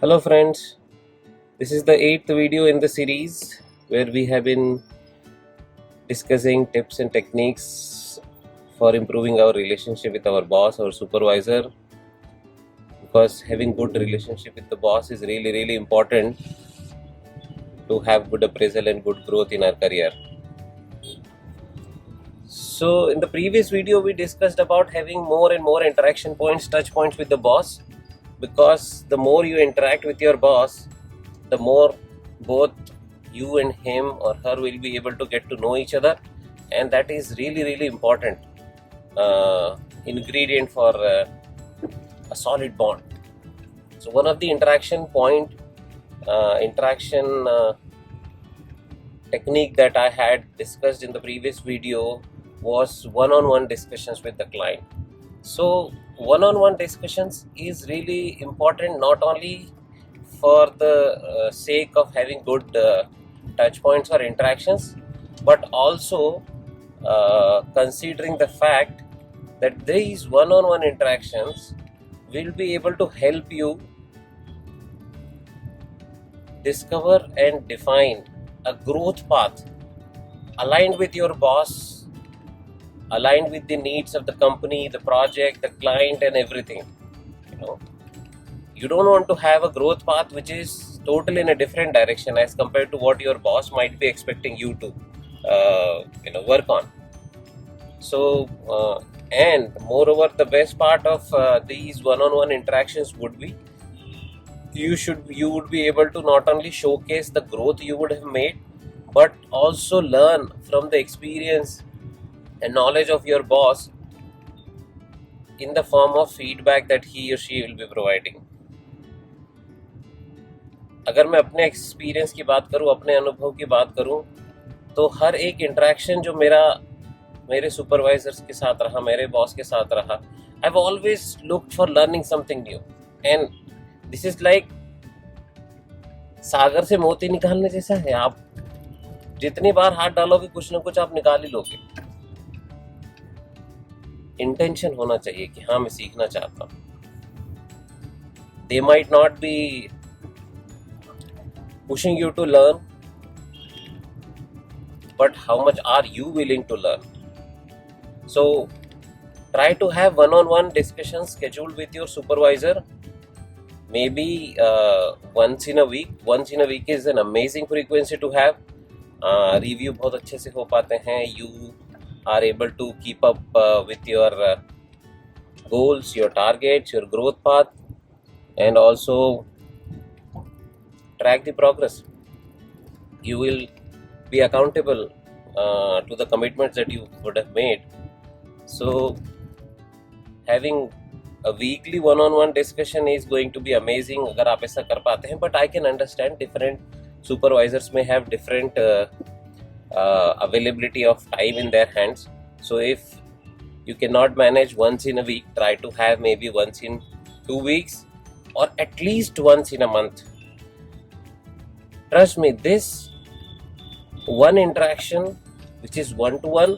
Hello friends, this is the 8th video in the series where we have been discussing tips and techniques for improving our relationship with our boss or supervisor, because having good relationship with the boss is really important to have good appraisal and good growth in our career. So in the previous video we discussed about having more and more interaction points, touch points with the boss, because the more you interact with your boss, the more both you and him or her will be able to get to know each other, and that is really important ingredient for a solid bond. So one of the interaction technique that I had discussed in the previous video was one-on-one discussions with the client. So one-on-one discussions is really important, not only for the sake of having good touch points or interactions, but also considering the fact that these one-on-one interactions will be able to help you discover and define a growth path aligned with your boss, aligned with the needs of the company, the project, the client, and everything. You don't want to have a growth path which is totally in a different direction as compared to what your boss might be expecting you to work on. So and moreover, the best part of these one-on-one interactions would be you would be able to not only showcase the growth you would have made, but also learn from the experience and knowledge of your boss in the form of feedback that he or she will be providing. अगर मैं अपने experience की बात करूं, अपने अनुभव की बात करूं, तो हर एक इंटरेक्शन जो मेरे सुपरवाइजर्स के साथ रहा, मेरे बॉस के साथ रहा, I have always looked for learning something new, and this is like सागर से मोती निकालने जैसा है. आप जितनी बार हाथ डालोगे कुछ ना कुछ आप निकाल ही लोगे. इंटेंशन होना चाहिए कि हाँ मैं सीखना चाहता हूँ. They might not be pushing you to learn, but how much are you willing to learn? So try to have one-on-one discussions scheduled with your supervisor, maybe once in a week is an amazing frequency to have. Review बहुत अच्छे से हो पाते हैं. You are able to keep up with your goals, your targets, your growth path, and also track the progress. You will be accountable to the commitments that you would have made. So having a weekly one-on-one discussion is going to be amazing अगर आप ऐसा कर पाते हैं. But I can understand different supervisors may have different availability of time in their hands. So if you cannot manage once in a week, try to have maybe once in 2 weeks or at least once in a month. Trust me, this one interaction, which is one-to-one,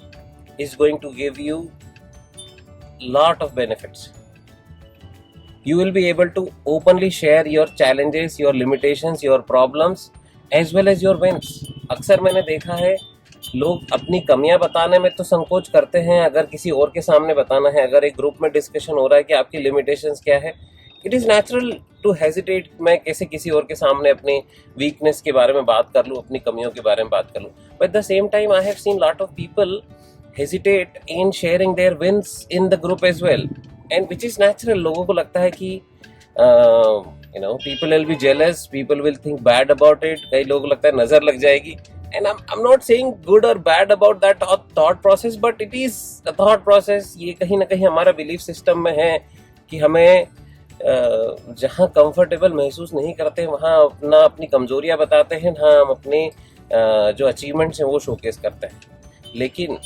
is going to give you lot of benefits. You will be able to openly share your challenges, your limitations, your problems, as well as your wins. अक्सर मैंने देखा है लोग अपनी कमियां बताने में तो संकोच करते हैं. अगर किसी और के सामने बताना है, अगर एक ग्रुप में डिस्कशन हो रहा है कि आपकी लिमिटेशंस क्या है, it is natural to hesitate. मैं कैसे किसी और के सामने अपनी वीकनेस के बारे में बात कर लूँ, अपनी कमियों के बारे में बात कर लूँ. But at the same time I have seen lot of people hesitate in sharing their wins in the group as well, and which is natural. लोगों को लगता है कि people will be jealous, people will think bad about it. कई लोगों को लगता है नज़र लग जाएगी. And I'm not saying good or bad about that thought process, but it is a thought process. ये कहीं ना कहीं हमारा बिलीफ सिस्टम में है कि हमें जहाँ कंफर्टेबल महसूस नहीं करते वहाँ अपनी कमजोरियाँ बताते हैं, हाँ हम अपने जो अचीवमेंट्स हैं वो शोकेस करते हैं. लेकिन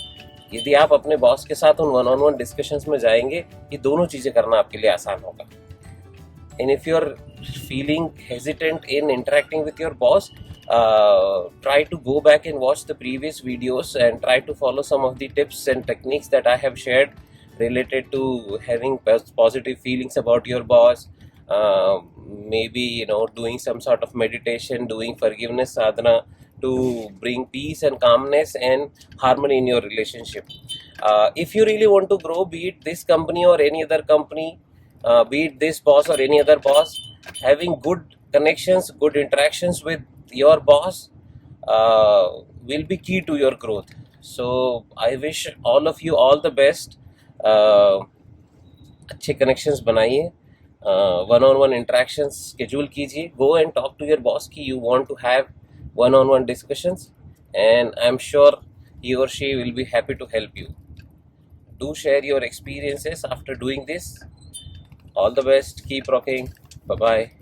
यदि आप अपने बॉस के साथ उन वन-ऑन-वन डिस्कशंस में जाएंगे, ये दोनों चीज़ें करना आपके लिए आसान होगा. And if you're feeling hesitant in interacting with your boss, try to go back and watch the previous videos and try to follow some of the tips and techniques that I have shared related to having positive feelings about your boss, maybe doing some sort of meditation, doing forgiveness sadhana to bring peace and calmness and harmony in your relationship. If you really want to grow, be it this company or any other company, be it this boss or any other boss, having good connections, good interactions with your boss will be key to your growth. So I wish all of you all the best. अच्छे connections बनाइए, one on one interactions schedule कीजिए, go and talk to your boss कि you want to have one on one discussions, and I am sure he or she will be happy to help you. Do share your experiences after doing this. All the best, keep rocking, bye bye.